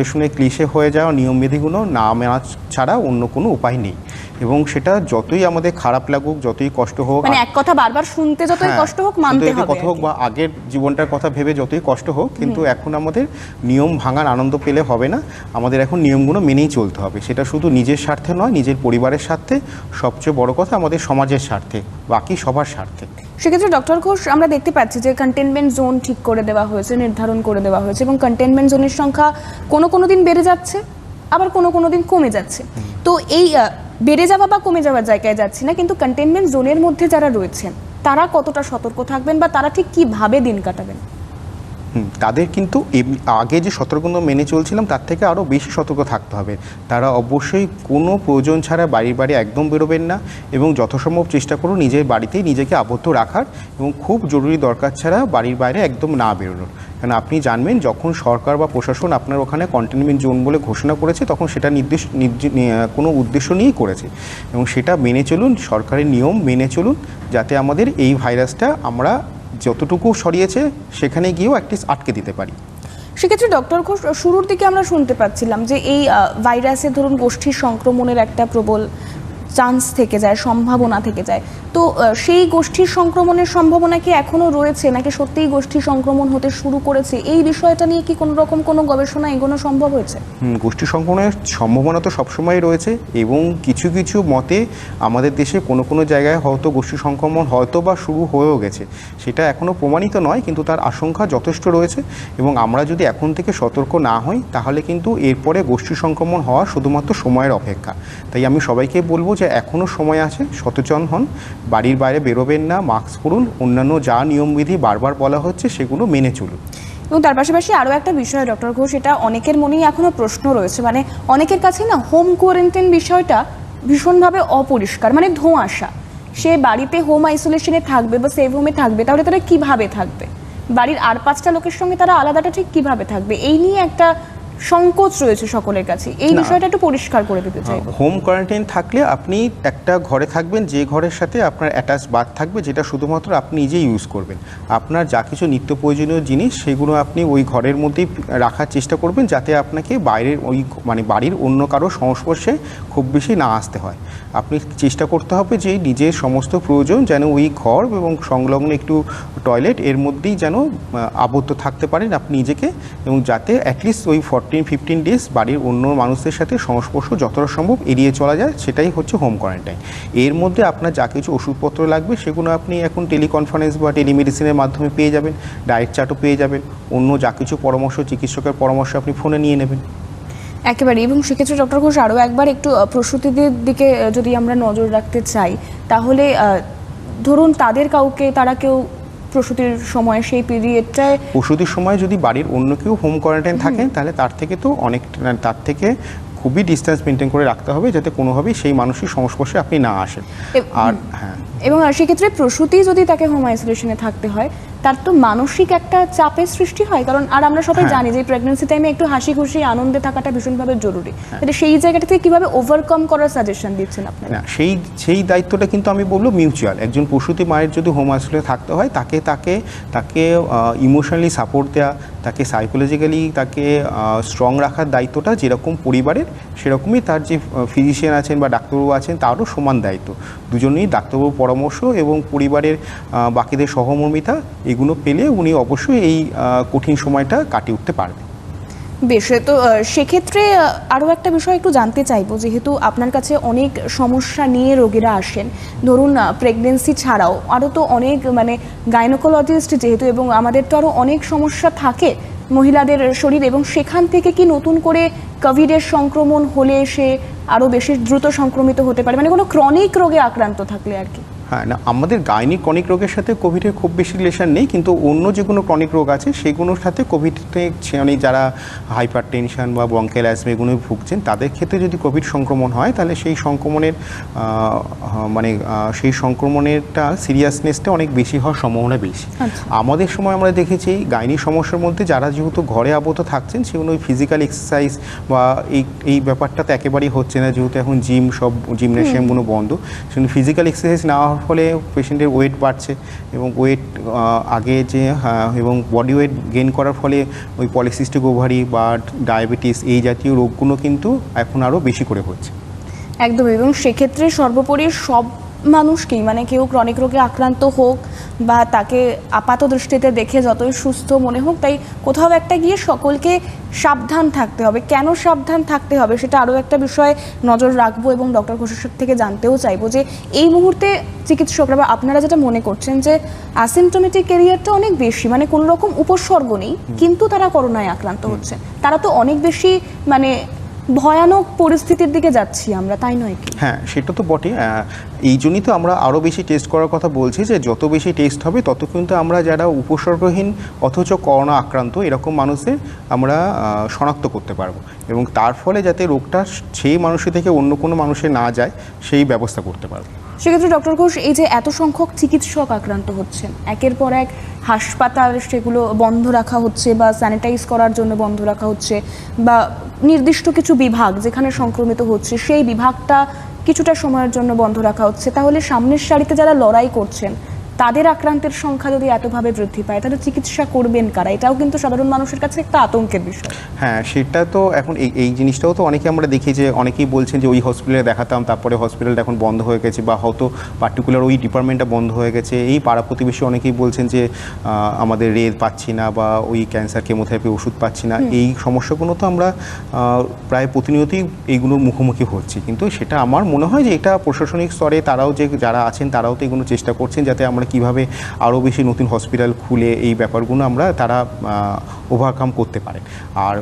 শুনে ক্লিশে হয়ে যাওয়া নিয়মবিধিগুলো না মানা ছাড়া অন্য কোনো উপায় নেই। এবং সেটা যতই আমাদের খারাপ লাগুক, যতই কষ্ট হোক, মানে এক কথা বারবার শুনতে যতই কষ্ট হোক মানতে হবে, কথা হোক বা আগের জীবনটার কথা ভেবে যতই কষ্ট হোক, কিন্তু এখন আমাদের নিয়ম ভাঙার আনন্দ পেলে হবে না। আমাদের এখন নিয়মগুলো মেনেই চলতে হবে। সেটা শুধু নিজের স্বার্থে নয়, নিজের পরিবারের স্বার্থে, সবচেয়ে বড় কথা আমাদের সমাজের স্বার্থে, বাকি সবার স্বার্থে। সেক্ষেত্রে ডক্টর ঘোষ, আমরা দেখতে পাচ্ছি যে কন্টেনমেন্ট জোন ঠিক করে দেওয়া হয়েছে, নির্ধারণ করে দেওয়া হয়েছে, এবং কন্টেনমেন্ট জোনের সংখ্যা কোনো দিন বেড়ে যাচ্ছে, আবার কোনো দিন কমে যাচ্ছে। তো এই বেড়ে যাওয়া বা কমে যাওয়ার জায়গায় যাচ্ছি না, কিন্তু কন্টেনমেন্ট জোনের মধ্যে যারা রয়েছেন তারা কতটা সতর্ক থাকবেন, বা তারা ঠিক কীভাবে দিন কাটাবেন? তাদের কিন্তু আগে যে সতর্কতা মেনে চলছিলাম তার থেকে আরও বেশি সতর্ক থাকতে হবে। তারা অবশ্যই কোনো প্রয়োজন ছাড়া বাড়ি একদম বেরোবেন না, এবং যথাসম্ভব চেষ্টা করুন নিজের বাড়িতেই নিজেকে আবদ্ধ রাখার, এবং খুব জরুরি দরকার ছাড়া বাড়ির বাইরে একদম না বেরোনোর। কারণ আপনি জানবেন, যখন সরকার বা প্রশাসন আপনার ওখানে কন্টেনমেন্ট জোন বলে ঘোষণা করেছে, তখন সেটা কোনো উদ্দেশ্য নিয়েই করেছে, এবং সেটা মেনে চলুন, সরকারের নিয়ম মেনে চলুন, যাতে আমাদের এই ভাইরাসটা আমরা যতটুকু সরিয়েছে সেখানে গিয়েও অ্যাটলিস্ট আটকে দিতে পারি। সেক্ষেত্রে ডক্টর ঘোষ, শুরুর দিকে আমরা শুনতে পাচ্ছিলাম যে এই ভাইরাসের ধরুন গোষ্ঠীর সংক্রমণের একটা প্রবল চান্স থেকে যায়, সম্ভাবনা থেকে যায়। তো সেই গোষ্ঠীর সংক্রমণের সম্ভাবনা কি এখনও রয়েছে, নাকি সত্যিই গোষ্ঠী সংক্রমণ হতে শুরু করেছে? এই বিষয়টা নিয়ে কি কোনো রকম কোনো গবেষণা এগোনো সম্ভব হয়েছে? গোষ্ঠী সংক্রমণের সম্ভাবনা তো সবসময় রয়েছে, এবং কিছু কিছু মতে আমাদের দেশে কোনো জায়গায় হয়তো গোষ্ঠী সংক্রমণ হয়তো বা শুরু হয়েও গেছে। সেটা এখনও প্রমাণিত নয়, কিন্তু তার আশঙ্কা যথেষ্ট রয়েছে, এবং আমরা যদি এখন থেকে সতর্ক না হই তাহলে কিন্তু এরপরে গোষ্ঠী সংক্রমণ হওয়া শুধুমাত্র সময়ের অপেক্ষা। তাই আমি সবাইকে বলবো যে এখনও সময় আছে, সচেতন হন, বাড়ির বাইরে বেরোবেন না, মাস্ক পরুন, অন্যান্য যা নিয়মবিধি বারবার বলা হচ্ছে সেগুলো মেনে চলুন। এবং তার পাশাপাশি আরও একটা বিষয় ডক্টর ঘোষ, এটা অনেকের মনেই এখনও প্রশ্ন রয়েছে, মানে অনেকের কাছে না হোম কোয়ারেন্টাইন বিষয়টা ভীষণভাবে অপরিষ্কার, মানে ধোঁয়াশা। সে বাড়িতে হোম আইসোলেশনে থাকবে বা সেভ হোমে থাকবে, তাহলে তারা কীভাবে থাকবে? বাড়ির আর 5টা লোকের সঙ্গে তারা আলাদাটা ঠিক কিভাবে থাকবে, এই নিয়ে একটা সংকোচ রয়েছে সকলের কাছে। এই না। বিষয়টা একটু পরিষ্কার করে দিতে চাই। হোম কোয়ারেন্টাইন থাকলে আপনি একটা ঘরে থাকবেন, যে ঘরের সাথে আপনার অ্যাটাচ বাথ থাকবে, যেটা শুধুমাত্র আপনি নিজেই ইউজ করবেন। আপনার যা কিছু নিত্য প্রয়োজনীয় জিনিস সেগুলো আপনি ওই ঘরের মধ্যেই রাখার চেষ্টা করবেন, যাতে আপনাকে বাইরের ওই মানে বাড়ির অন্য কারো সংস্পর্শে খুব বেশি না আসতে হয়। আপনি চেষ্টা করতে হবে যে নিজের সমস্ত প্রয়োজন যেন ওই ঘর এবং সংলগ্ন একটু টয়লেট এর মধ্যেই যেন আবদ্ধ থাকতে পারেন আপনি নিজেকে, এবং যাতে অ্যাটলিস্ট ওই 14-15 ডেজ বাড়ির অন্য মানুষদের সাথে সংস্পর্শ যতটা সম্ভব এড়িয়ে চলা যায়, সেটাই হচ্ছে হোম কোয়ারেন্টাইন। এর মধ্যে আপনার যা কিছু ওষুধপত্র লাগবে সেগুলো আপনি এখন টেলিকনফারেন্স বা টেলিমেডিসিনের মাধ্যমে পেয়ে যাবেন, ডায়েট চার্টও পেয়ে যাবেন, অন্য যা কিছু পরামর্শ চিকিৎসকের পরামর্শ আপনি ফোনে নিয়ে নেবেন। একেবারে। এবং সেক্ষেত্রে ডক্টর ঘোষ আরও একবার একটু প্রসূতিদের দিকে যদি আমরা নজর রাখতে চাই, তাহলে ধরুন তাদের কাউকে, তারা কেউ প্রসূতির সময় সেই পিরিয়ডটায়, প্রসূতির সময় যদি বাড়ির অন্য কেউ হোম কোয়ারেন্টাইন থাকেন তাহলে তার থেকে তো অনেক, তার থেকে খুবই ডিস্টেন্স মেনটেন করে রাখতে হবে, যাতে কোনোভাবেই সেই মানুষের সংস্পর্শে আপনি না আসেন। আর হ্যাঁ, এবং সেক্ষেত্রে প্রসূতি যদি তাকে হোম আইসোলেশনে থাকতে হয়, তার তো মানসিক একটা চাপের সৃষ্টি হয়। কারণ আর আমরা সবাই জানি যে প্রেগন্যান্সি টাইমে একটু হাসি খুশি আনন্দে থাকাটা ভীষণভাবে জরুরি। তাহলে সেই জায়গাটা থেকে কীভাবে ওভারকাম করার সাজেশন দিচ্ছেন আপনারা? না, সেই দায়িত্বটা কিন্তু আমি বলবো মিউচুয়াল। একজন প্রসূতি মায়ের যদি হোম আইসোলেশনে থাকতে হয়, তাকে ইমোশনালি সাপোর্ট দেওয়া, তাকে সাইকোলজিক্যালি তাকে স্ট্রং রাখার দায়িত্বটা যেরকম পরিবারের, সেরকমই তার যে ফিজিশিয়ান আছেন বা ডাক্তারবাবু আছেন তারও সমান দায়িত্ব। দুজনেই ডাক্তারবাবুর পরামর্শ এবং পরিবারের বাকিদের সহমর্মিতা এগুলো পেলে উনি অবশ্যই এই কঠিন সময়টা কাটিয়ে উঠতে পারবেন। বেশ, তো সেক্ষেত্রে আরও একটা বিষয় একটু জানতে চাইবো, যেহেতু আপনার কাছে অনেক সমস্যা নিয়ে রোগীরা আসেন, ধরুন প্রেগনেন্সি ছাড়াও আরও তো অনেক মানে গাইনোকোলজিস্ট যেহেতু, এবং আমাদের তো আরও অনেক সমস্যা থাকে মহিলাদের শরীর, এবং সেখান থেকে কি নতুন করে কোভিডের সংক্রমণ হলে সে আরও বেশি দ্রুত সংক্রমিত হতে পারে, মানে কোনো ক্রনিক রোগে আক্রান্ত থাকলে আর কি? হ্যাঁ, না, আমাদের গাইনিক ক্রনিক রোগের সাথে কোভিডের খুব বেশি রিলেশন নেই, কিন্তু অন্য যেগুলো ক্রনিক রোগ আছে সেগুলোর সাথে কোভিডে মানে যারা হাইপার টেনশন বা ব্রঙ্কাল অ্যাজমা এগুলো ভুগছেন তাদের ক্ষেত্রে যদি কোভিড সংক্রমণ হয়, তাহলে সেই সংক্রমণের সেই সংক্রমণেরটা সিরিয়াসনেসটা অনেক বেশি হওয়ার সম্ভাবনা বেশি। আমাদের সময় আমরা দেখেছি গাইনিক সমস্যার মধ্যে যারা যেহেতু ঘরে আবদ্ধ থাকছেন, সেগুলো ওই ফিজিক্যাল এক্সারসাইজ বা এই ব্যাপারটা তো একেবারেই হচ্ছে না, যেহেতু এখন সব জিমনেশিয়ামগুলো বন্ধ, সেগুলো ফিজিক্যাল এক্সারসাইজ না ফলে পেশেন্টের ওয়েট বাড়ছে, এবং ওয়েট আগে যে এবং বডি ওয়েট গেইন করার ফলে ওই পলিসিস্টিক ওভারি বা ডায়াবেটিস এই জাতীয় রোগগুলো কিন্তু এখন আরও বেশি করে হচ্ছে। একদম। এবং সেক্ষেত্রে সর্বোপরি সব মানুষকেই, মানে কেউ ক্রনিক রোগে আক্রান্ত হোক বা তাকে আপাত দৃষ্টিতে দেখে যতই সুস্থ মনে হোক, তাই কোথাও একটা গিয়ে সকলকে সাবধান থাকতে হবে। কেন সাবধান থাকতে হবে সেটা আরও একটা বিষয়ে নজর রাখবো, এবং ডক্টর ঘোষের থেকে জানতেও চাইবো যে এই মুহূর্তে চিকিৎসকরা বা আপনারা যেটা মনে করছেন যে অ্যাসিমটোমেটিক ক্যারিয়ারটা অনেক বেশি, মানে কোনো রকম উপসর্গ নেই কিন্তু তারা করোনায় আক্রান্ত হচ্ছে, তারা তো অনেক বেশি মানে ভয়ানক পরিস্থিতির দিকে যাচ্ছি আমরা, তাই নয় কি? হ্যাঁ, সেটা তো বটে। এই জন্যই তো আমরা আরও বেশি টেস্ট করার কথা বলছি, যে যত বেশি টেস্ট হবে তত কিন্তু আমরা যারা উপসর্গহীন অথচ করোনা আক্রান্ত এরকম মানুষের আমরা শনাক্ত করতে পারবো, এবং তার ফলে যাতে রোগটা সেই মানুষের থেকে অন্য কোনো মানুষে না যায় সেই ব্যবস্থা করতে পারবো। সেক্ষেত্রে ডক্টর ঘোষ, এই যে এত সংখ্যক চিকিৎসক আক্রান্ত হচ্ছেন, একের পর এক হাসপাতাল সেগুলো বন্ধ রাখা হচ্ছে বা স্যানিটাইজ করার জন্য বন্ধ রাখা হচ্ছে, বা নির্দিষ্ট কিছু বিভাগ যেখানে সংক্রমিত হচ্ছে সেই বিভাগটা কিছুটা সময়ের জন্য বন্ধ রাখা হচ্ছে, তাহলে সামনের সারিতে যারা লড়াই করছেন তাদের আক্রান্তের সংখ্যা যদি এতভাবে বৃদ্ধি পায়, তাহলে চিকিৎসা করবেন কারা? এটাও কিন্তু সাধারণ মানুষের কাছে একটা আতঙ্কের বিষয়। হ্যাঁ, সেটা তো এখন এই জিনিসটাও তো অনেকে আমরা দেখি যে অনেকেই বলছেন যে ওই হসপিটালে দেখাতাম, তারপরে হসপিটালটা এখন বন্ধ হয়ে গেছে, বা হয়তো পার্টিকুলার ওই ডিপার্টমেন্টটা বন্ধ হয়ে গেছে। এই পাড়া প্রতিবেশী অনেকেই বলছেন যে আমাদের রেড পাচ্ছি না, বা ওই ক্যান্সার কেমোথেরাপি ওষুধ পাচ্ছি না। এই সমস্যাগুলো তো আমরা প্রায় প্রতিনিয়তই এইগুলোর মুখোমুখি হচ্ছি, কিন্তু সেটা আমার মনে হয় যে এটা প্রশাসনিক স্তরে তারাও যে যারা আছেন তারাও তো এগুলো চেষ্টা করছেন, যাতে আমরা কিভাবে আরও বেশি নতুন হসপিটাল খুলে এই ব্যাপারগুলো তারা ওভারকাম করতে পারে। আর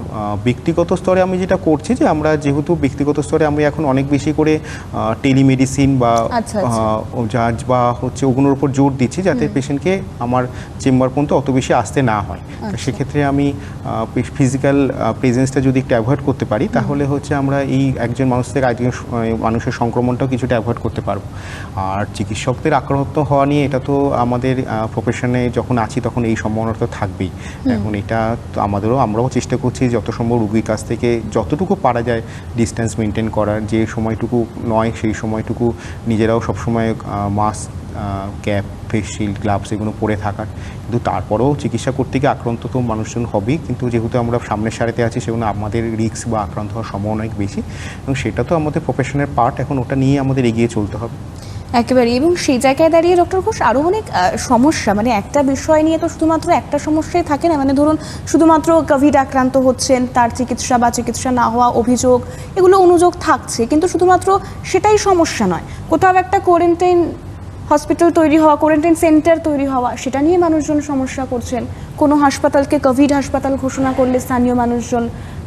ব্যক্তিগত স্তরে আমি যেটা করছি, যে আমরা যেহেতু ব্যক্তিগত স্তরে আমি এখন অনেক বেশি করে টেলিমেডিসিন বা জাজ বা হচ্ছে ওগুলোর উপর জোর দিচ্ছি, যাতে পেশেন্টকে আমার চেম্বার পর্যন্ত অত বেশি আসতে না হয়। সেক্ষেত্রে আমি ফিজিক্যাল প্রেজেন্সটা যদি একটু অ্যাভয়েড করতে পারি, তাহলে হচ্ছে আমরা এই একজন মানুষ থেকে আরেকজন মানুষের সংক্রমণটাও কিছুটা অ্যাভয়েড করতে পারবো। আর চিকিৎসকদের আক্রান্ত হওয়া নিয়ে এটা তো আমাদের প্রফেশনে যখন আছি তখন এই সম্ভাবনা তো থাকবেই। এখন এটা তো আমরাও চেষ্টা করছি যত সম্ভব রুগীর কাছ থেকে যতটুকু পারা যায় ডিস্টেন্স মেনটেন করার, যে সময়টুকু নয় সেই সময়টুকু নিজেরাও সবসময় mask, cap, face shield, gloves এগুলো পরে থাকার। কিন্তু তারপরেও চিকিৎসা করতে গিয়ে আক্রান্ত তো মানুষজন হবেই, কিন্তু যেহেতু আমরা সামনের সারিতে আছি সেগুলো আমাদের রিস্ক বা আক্রান্ত হওয়ার সম্ভাবনা অনেক বেশি, এবং সেটা তো আমাদের প্রফেশনের পার্ট। এখন ওটা নিয়ে আমাদের এগিয়ে চলতে হবে একেবারে। এবং সেই জায়গায় দাঁড়িয়ে ডক্টর ঘোষ আরও অনেক সমস্যা, মানে একটা বিষয় নিয়ে তো শুধুমাত্র একটা সমস্যাই থাকে না, মানে ধরুন শুধুমাত্র কোভিড আক্রান্ত হচ্ছেন, তার চিকিৎসা বা চিকিৎসা না হওয়া অভিযোগ, এগুলো অনুযোগ থাকছে, কিন্তু শুধুমাত্র সেটাই সমস্যা নয়। কোথাও একটা কোয়ারেন্টাইন হসপিটাল তৈরি হওয়া, কোয়ারেন্টাইন সেন্টার তৈরি হওয়া, সেটা নিয়ে মানুষজন সমস্যা করছেন। কোনো হাসপাতালকে কোভিড হাসপাতাল ঘোষণা করলে স্থানীয় মানুষজন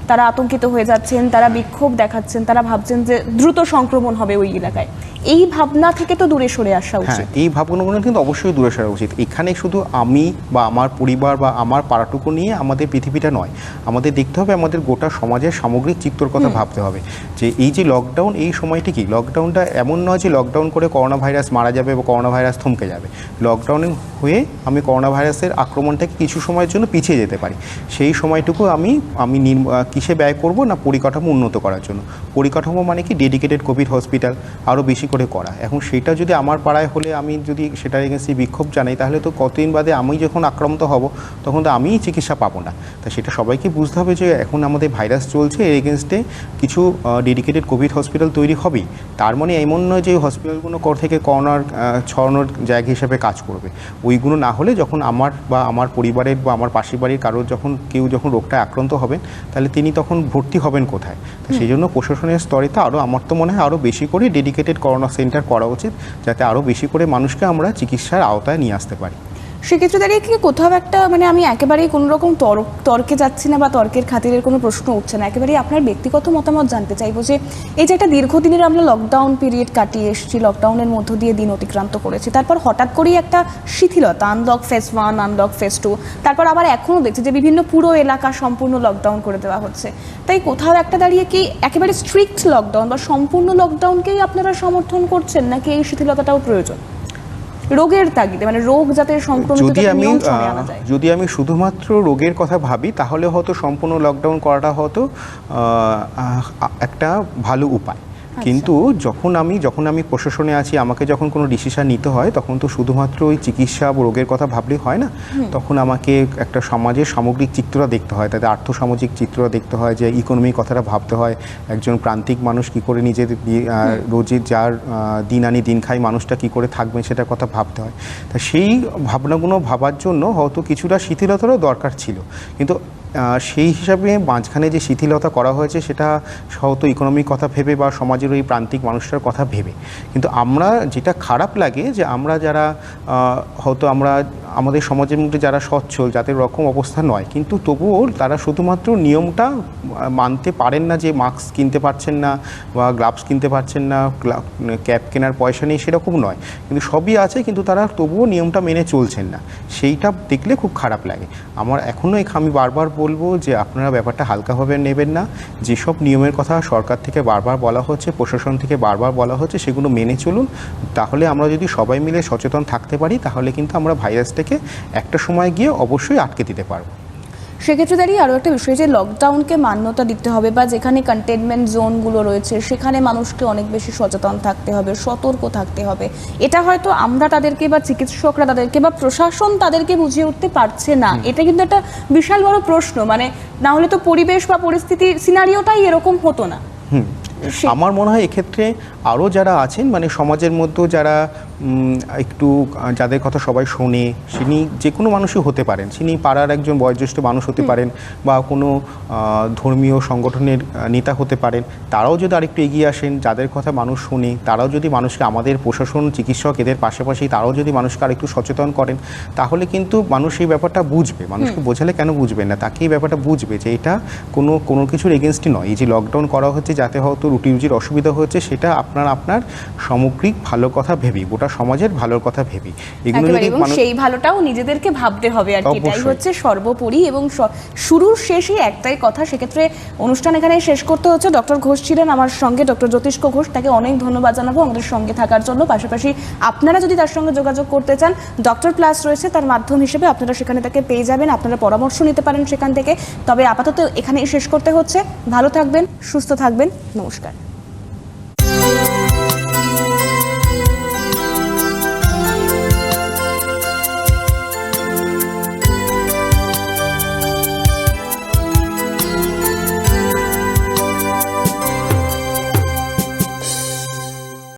তারা আতঙ্কিত হয়ে যাচ্ছেন, তারা বিক্ষোভ দেখাচ্ছেন, তারা ভাবছেন যে দ্রুত সংক্রমণ হবে ওই এলাকায়। এই ভাবনা থেকে তো দূরে সরে আসা উচিত। এই ভাবনাগুলো কিন্তু অবশ্যই দূরে সরা উচিত। এখানে শুধু আমি বা আমার পরিবার বা আমার পাড়াটুকু নিয়ে আমাদের পৃথিবীটা নয়, আমাদের দেখতে হবে আমাদের গোটা সমাজের সামগ্রিক চিত্রর কথা ভাবতে হবে। যে এই যে লকডাউন, এই সময়টি কি, লকডাউনটা এমন নয় যে লকডাউন করে করোনা ভাইরাস মারা যাবে বা করোনা ভাইরাস থমকে যাবে। লকডাউনে হয়ে আমি করোনা ভাইরাসের আক্রমণটাকে কিছু সময়ের জন্য পিছিয়ে যেতে পারি। সেই সময়টুকু আমি কিসে ব্যয় করব না পরিকাঠামো উন্নত করার জন্য। পরিকাঠামো মানে কি, ডেডিকেটেড কোভিড হসপিটাল আরও বেশি করে করা। এখন সেটা যদি আমার পাড়ায় হলে আমি যদি সেটার এগেন্সে বিক্ষোভ জানাই, তাহলে তো কতদিন বাদে আমি যখন আক্রান্ত হব তখন তো আমিই চিকিৎসা পাবো না। তা সেটা সবাইকে বুঝতে হবে যে এখন আমাদের ভাইরাস চলছে, এর এগেনস্টে কিছু ডেডিকেটেড কোভিড হসপিটাল তৈরি হবেই। তার মানে এমন নয় যে হসপিটালগুলো থেকে করোনার ছড়ানোর জায়গা হিসেবে কাজ করবে। ওইগুলো না হলে যখন আমার বা আমার পরিবারের বা আমার পাশের বাড়ির কারোর কেউ যখন রোগটায় আক্রান্ত হবেন, তাহলে তিনি তখন ভর্তি হবেন কোথায়? তো সেই জন্য প্রশাসনের স্তরে তো আমার তো মনে হয় আরও বেশি করে ডেডিকেটেড করোনা সেন্টার করা উচিত, যাতে আরও বেশি করে মানুষকে আমরা চিকিৎসার আওতায় নিয়ে আসতে পারি। সেক্ষেত্রে দাঁড়িয়ে কি কোথাও একটা, মানে আমি একেবারেই কোনো রকম তর্কে যাচ্ছি না বা তর্কের খাতিরের কোনো প্রশ্ন উঠছে না, একেবারেই আপনার ব্যক্তিগত মতামত জানতে চাইবো যে এই যে একটা দীর্ঘদিনের আমরা লকডাউন পিরিয়ড কাটিয়ে এসেছি, লকডাউনের মধ্য দিয়ে দিন অতিক্রান্ত করেছি, তারপর হঠাৎ করেই একটা শিথিলতা, আনলক ফেজ 1, আনলক ফেজ 2, তারপর আবার এখনও দেখছি যে বিভিন্ন পুরো এলাকা সম্পূর্ণ লকডাউন করে দেওয়া হচ্ছে। তাই কোথাও একটা দাঁড়িয়ে কি একেবারে স্ট্রিক্ট লকডাউন বা সম্পূর্ণ লকডাউনকেই আপনারা সমর্থন করছেন, নাকি এই শিথিলতাটাও প্রয়োজন রোগের তাগিদে, মানে রোগ যাতে সংক্রমিত নিয়ন্ত্রণে আনা যায়? যদি আমি শুধুমাত্র রোগের কথা ভাবি, তাহলে হয়তো সম্পূর্ণ লকডাউন করাটা হয়তো একটা ভালো উপায়। কিন্তু যখন আমি প্রশাসনে আছি, আমাকে যখন কোনো ডিসিশন নিতে হয়, তখন তো শুধুমাত্র ওই চিকিৎসা বা রোগের কথা ভাবলেই হয় না। তখন আমাকে একটা সমাজের সামগ্রিক চিত্রটা দেখতে হয়, তাদের আর্থসামাজিক চিত্রটা দেখতে হয়, যে ইকোনমির কথাটা ভাবতে হয়। একজন প্রান্তিক মানুষ কী করে নিজের রোজের যার দিন আনি দিন খাই মানুষটা কী করে থাকবে সেটার কথা ভাবতে হয়। তা সেই ভাবনাগুলো ভাবার জন্য হয়তো কিছুটা শিথিলতারও দরকার ছিল, কিন্তু সেই হিসাবে মাঝখানে যে শিথিলতা করা হয়েছে সেটা হয়তো ইকোনমির কথা ভেবে বা সমাজের ওই প্রান্তিক মানুষটার কথা ভেবে। কিন্তু আমরা যেটা খারাপ লাগে যে আমরা যারা হয়তো আমাদের সমাজের মধ্যে যারা সচ্ছল, যাদের রকম অবস্থা নয়, কিন্তু তবুও তারা শুধুমাত্র নিয়মটা মানতে পারেন না, যে মাস্ক কিনতে পারছেন না বা গ্লাভস কিনতে পারছেন না, ক্যাপ কেনার পয়সা নেই, সেরকম নয়, কিন্তু সবই আছে, কিন্তু তারা তবুও নিয়মটা মেনে চলছেন না। সেইটা দেখলে খুব খারাপ লাগে আমার। এখনও আমি বারবার বলবো যে আপনারা ব্যাপারটা হালকাভাবে নেবেন না। যেসব নিয়মের কথা সরকার থেকে বারবার বলা হচ্ছে, প্রশাসন থেকে বারবার বলা হচ্ছে, সেগুলো মেনে চলুন। তাহলে আমরা যদি সবাই মিলে সচেতন থাকতে পারি, তাহলে কিন্তু আমরা ভাইরাসটাকে একটা সময় গিয়ে অবশ্যই আটকে দিতে পারবো। সেক্ষেত্রে দাঁড়িয়ে আরও একটা বিষয়, যে লকডাউনকে মান্যতা দিতে হবে বা যেখানে কন্টেনমেন্ট জোনগুলো রয়েছে সেখানে মানুষকে অনেক বেশি সচেতন থাকতে হবে, সতর্ক থাকতে হবে। এটা হয়তো আমরা তাদেরকে বা চিকিৎসকরা তাদেরকে বা প্রশাসন তাদেরকে বুঝিয়ে উঠতে পারছে না। এটা কিন্তু একটা বিশাল বড় প্রশ্ন, মানে না হলে তো পরিবেশ বা পরিস্থিতি সিনারিওটাই এরকম হতো না। আমার মনে হয় এক্ষেত্রে আরও যারা আছেন, মানে সমাজের মধ্যেও যারা একটু যাদের কথা সবাই শোনে, তিনি যে কোনো মানুষই হতে পারেন, তিনি পাড়ার একজন বয়োজ্যেষ্ঠ মানুষ হতে পারেন বা কোনো ধর্মীয় সংগঠনের নেতা হতে পারেন, তারাও যদি আরেকটু এগিয়ে আসেন, যাদের কথা মানুষ শোনে, তারাও যদি মানুষকে, আমাদের প্রশাসন, চিকিৎসক এদের পাশাপাশি তারাও যদি মানুষকে আরেকটু সচেতন করেন, তাহলে কিন্তু মানুষ এই ব্যাপারটা বুঝবে। মানুষকে বোঝালে কেন বুঝবেন না, তাকে এই ব্যাপারটা বুঝবে যে এটা কোনো কিছুর এগেনস্টই নয়। এই যে লকডাউন করা হচ্ছে যাতে হয়তো রুটি রুজির অসুবিধা হচ্ছে, সেটা আপনার আপনার সামগ্রিক ভালো কথা ভেবি, গোটা সমাজের ভালোর কথা ভেবি, এগুলো একেবারে, যদি এবং সেই ভালোটাও নিজেদেরকে ভাবতে হবে আর কি, এটাই অবশ্যই। হচ্ছে সর্বোপরি। এবং শুরুর শেষে একটাই কথা, সেক্ষেত্রে অনুষ্ঠান এখানে শেষ করতে হচ্ছে। ডক্টর ঘোষ ছিলেন আমার সঙ্গে, ডক্টর জ্যোতিষ্ক ঘোষ, তাকে অনেক ধন্যবাদ জানাবো আমাদের সঙ্গে থাকার জন্য। পাশাপাশি আপনারা যদি তার সঙ্গে যোগাযোগ করতে চান, ডক্টর প্লাস রয়েছে, তার মাধ্যম হিসেবে আপনারা সেখানে তাকে পেয়ে যাবেন, আপনারা পরামর্শ নিতে পারেন সেখান থেকে। তবে আপাতত এখানেই শেষ করতে হচ্ছে। ভালো থাকবেন, সুস্থ থাকবেন, নমস্কার।